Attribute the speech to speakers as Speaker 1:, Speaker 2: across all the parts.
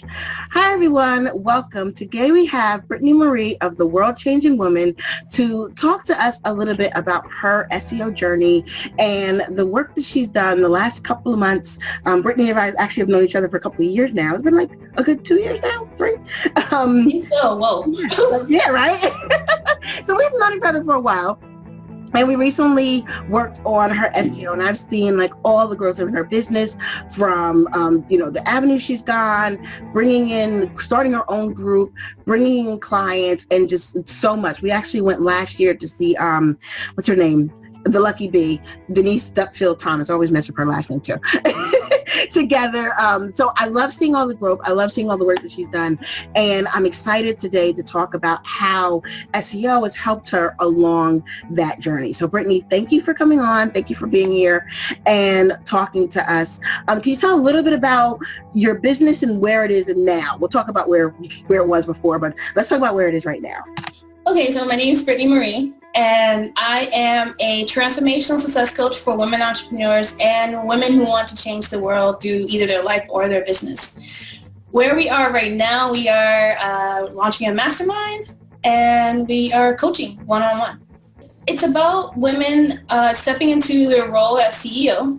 Speaker 1: Hi, everyone. Welcome. Today we have Brittany Marie of The World Changing Woman to talk to us a little bit about her SEO journey and the work that she's done the last couple of months. Brittany and I actually have known each other for a couple of years now. It's been like a good 2 years now, 3.
Speaker 2: I think so. Whoa.
Speaker 1: Yeah, right? So we've known each other for a while. And we recently worked on her SEO, and I've seen like all the growth in her business from, the avenue she's gone, starting her own group, bringing in clients, and just so much. We actually went last year to see, what's her name? The Lucky Bee, Denise Dupfield Thomas. I always mess up her last name too. Together. So I love seeing all the growth. I love seeing all the work that she's done. And I'm excited today to talk about how SEO has helped her along that journey. So Brittany, thank you for coming on. Thank you for being here and talking to us. Can you tell a little bit about your business and where it is now? We'll talk about where it was before, but let's talk about where it is right now.
Speaker 2: Okay, so my name is Brittany Marie, and I am a transformational success coach for women entrepreneurs and women who want to change the world through either their life or their business. Where we are right now, we are launching a mastermind, and we are coaching one-on-one. It's about women stepping into their role as CEO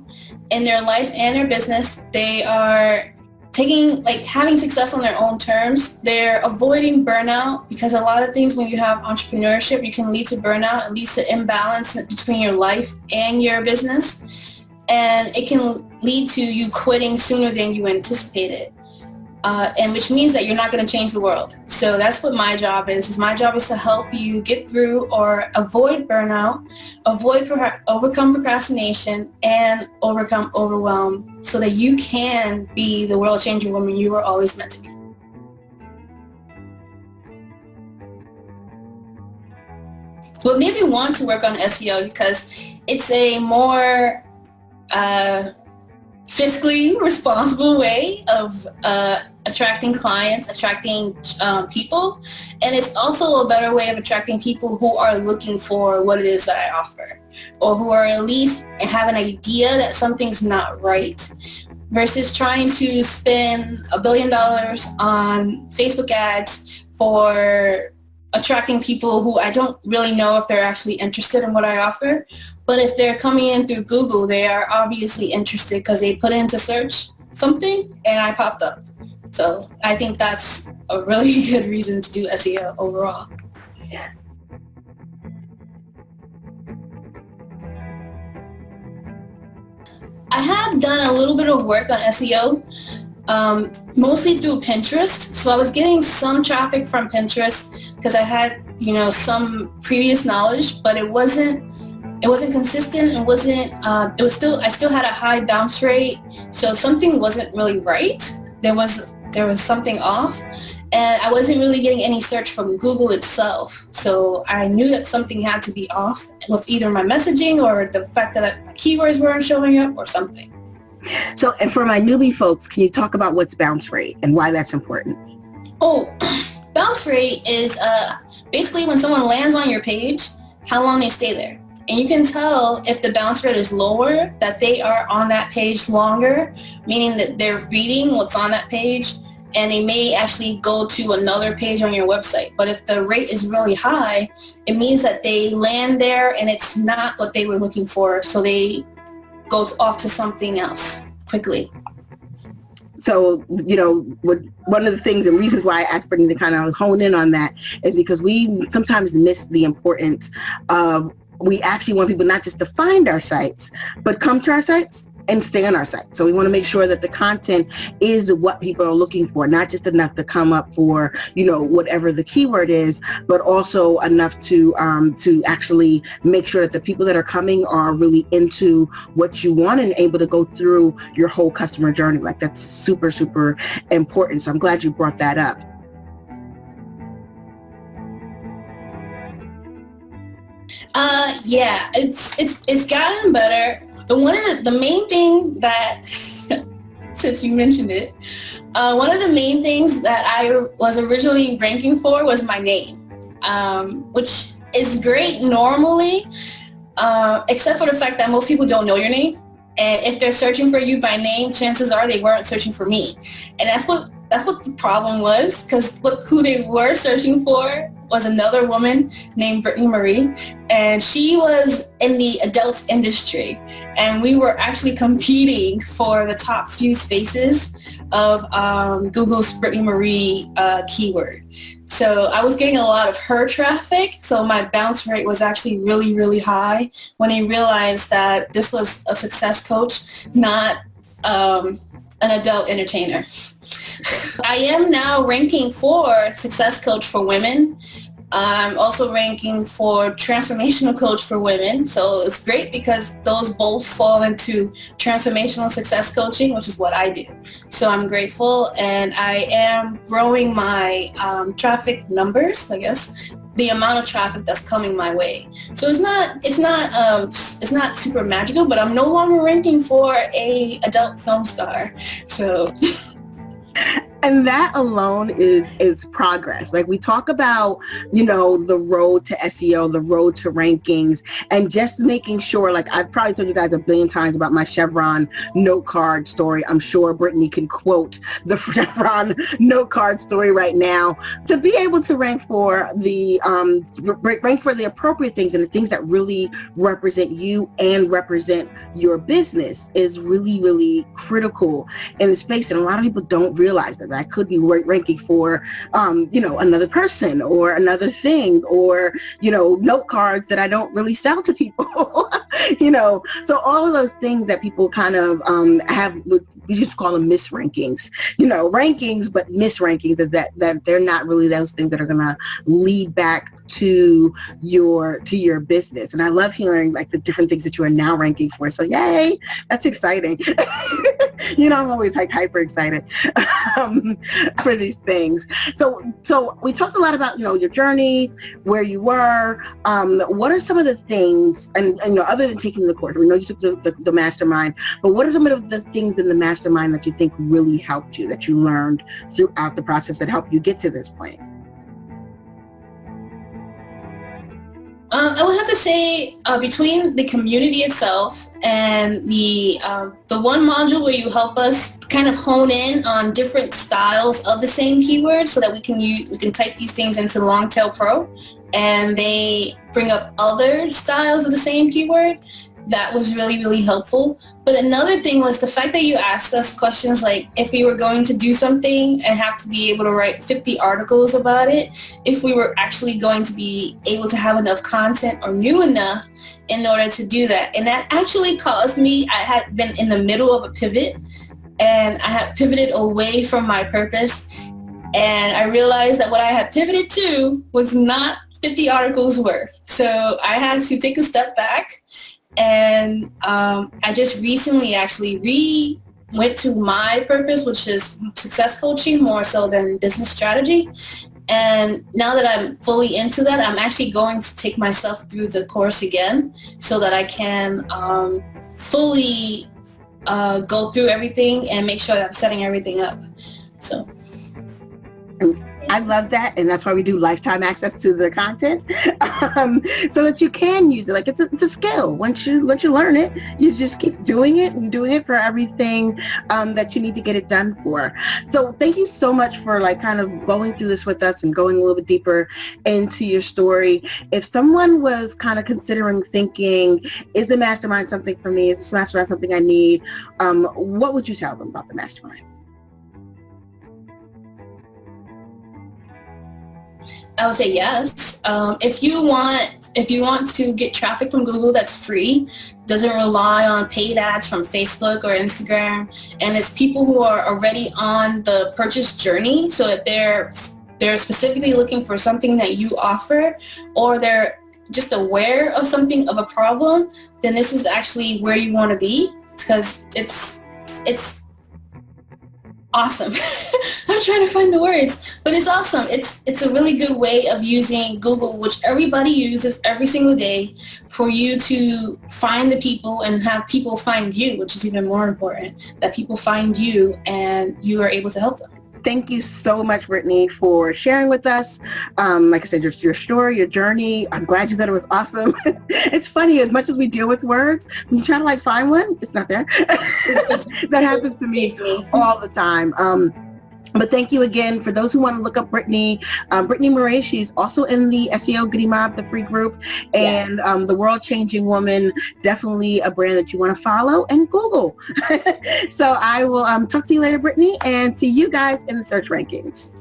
Speaker 2: in their life and their business. They are having success on their own terms. They're avoiding burnout, because a lot of things when you have entrepreneurship, you can lead to burnout. It leads to imbalance between your life and your business. And it can lead to you quitting sooner than you anticipated. And which means that you're not going to change the world. So that's what my job is. My job is to help you get through or avoid burnout, overcome procrastination, and overcome overwhelm, so that you can be the world-changing woman you were always meant to be. What made me want to work on SEO, because it's a more fiscally responsible way of attracting clients, attracting people, and it's also a better way of attracting people who are looking for what it is that I offer, or who are at least have an idea that something's not right, versus trying to spend $1 billion on Facebook ads for attracting people who I don't really know if they're actually interested in what I offer. But if they're coming in through Google, they are obviously interested because they put into search something and I popped up. So I think that's a really good reason to do SEO overall.
Speaker 1: Yeah.
Speaker 2: I have done a little bit of work on SEO, mostly through Pinterest. So I was getting some traffic from Pinterest because I had, some previous knowledge, but it wasn't consistent. I still had a high bounce rate. So something wasn't really right. There was something off, and I wasn't really getting any search from Google itself. So I knew that something had to be off with either my messaging or the fact that my keywords weren't showing up or something.
Speaker 1: So, and for my newbie folks, can you talk about what's bounce rate and why that's important?
Speaker 2: Oh, bounce rate is basically when someone lands on your page, how long they stay there. And you can tell if the bounce rate is lower, that they are on that page longer, meaning that they're reading what's on that page, and they may actually go to another page on your website. But if the rate is really high, it means that they land there and it's not what they were looking for, so they go off to something else quickly.
Speaker 1: So, one of the things and reasons why I asked Brittany to kind of hone in on that is because we sometimes miss the importance of, we actually want people not just to find our sites, but come to our sites and stay on our site. So we want to make sure that the content is what people are looking for, not just enough to come up for, whatever the keyword is, but also enough to actually make sure that the people that are coming are really into what you want and able to go through your whole customer journey. Like, that's super, super important. So I'm glad you brought that up.
Speaker 2: Yeah, it's gotten better. But the main thing that, since you mentioned it, one of the main things that I was originally ranking for was my name, which is great normally, except for the fact that most people don't know your name. And if they're searching for you by name, chances are they weren't searching for me. And that's what that's what the problem was, because who they were searching for was another woman named Brittany Marie, and she was in the adult industry, and we were actually competing for the top few spaces of Google's Brittany Marie keyword. So I was getting a lot of her traffic, so my bounce rate was actually really, really high when they realized that this was a success coach, not an adult entertainer. I am now ranking for success coach for women. I'm also ranking for transformational coach for women. So it's great because those both fall into transformational success coaching, which is what I do. So I'm grateful, and I am growing my traffic numbers, I guess, the amount of traffic that's coming my way. So it's not super magical, but I'm no longer ranking for a adult film star. So
Speaker 1: And that alone is progress. Like we talk about, the road to SEO, the road to rankings, and just making sure, like I've probably told you guys a billion times about my Chevron note card story. I'm sure Brittany can quote the Chevron note card story right now. To be able to rank for the appropriate things and the things that really represent you and represent your business is really, really critical in the space. And a lot of people don't realize that. I could be ranking for, another person or another thing, or, note cards that I don't really sell to people, So all of those things that people kind of have, we just call them misrankings, rankings, but misrankings is that they're not really those things that are going to lead back to your business. And I love hearing like the different things that you are now ranking for. So yay, that's exciting. I'm always like hyper excited for these things. So we talked a lot about, your journey, where you were. What are some of the things, and other than taking the course, we know you took the mastermind, but what are some of the things in the mastermind that you think really helped you, that you learned throughout the process that helped you get to this point?
Speaker 2: I would have to say between the community itself and the one module where you help us kind of hone in on different styles of the same keyword so that we can type these things into Longtail Pro, and they bring up other styles of the same keyword. That was really, really helpful. But another thing was the fact that you asked us questions like if we were going to do something and have to be able to write 50 articles about it, if we were actually going to be able to have enough content or new enough in order to do that. And that actually caused me, I had been in the middle of a pivot, and I had pivoted away from my purpose. And I realized that what I had pivoted to was not 50 articles worth. So I had to take a step back. And I just recently actually went to my purpose, which is success coaching more so than business strategy. And now that I'm fully into that, I'm actually going to take myself through the course again so that I can fully go through everything and make sure that I'm setting everything up. So
Speaker 1: I love that, and that's why we do lifetime access to the content, so that you can use it. Like it's a skill. Once you learn it, you just keep doing it and doing it for everything that you need to get it done for. So thank you so much for like kind of going through this with us and going a little bit deeper into your story. If someone was kind of considering thinking, is the mastermind something for me? Is the mastermind something I need? What would you tell them about the mastermind?
Speaker 2: I would say yes. If you want to get traffic from Google that's free, doesn't rely on paid ads from Facebook or Instagram, and it's people who are already on the purchase journey, so that they're specifically looking for something that you offer, or they're just aware of something, of a problem, then this is actually where you want to be, because it's awesome. I'm trying to find the words, but it's awesome. It's a really good way of using Google, which everybody uses every single day, for you to find the people and have people find you, which is even more important, that people find you and you are able to help them.
Speaker 1: Thank you so much, Brittany, for sharing with us. Like I said, your story, your journey. I'm glad you said it was awesome. It's funny, as much as we deal with words, when you try to find one, it's not there. That happens to me all the time. But thank you again. For those who want to look up Brittany Marie, she's also in the SEO Goody Mob, the free group, and the World Changing Woman, definitely a brand that you want to follow and Google. So I will talk to you later, Brittany, and see you guys in the search rankings.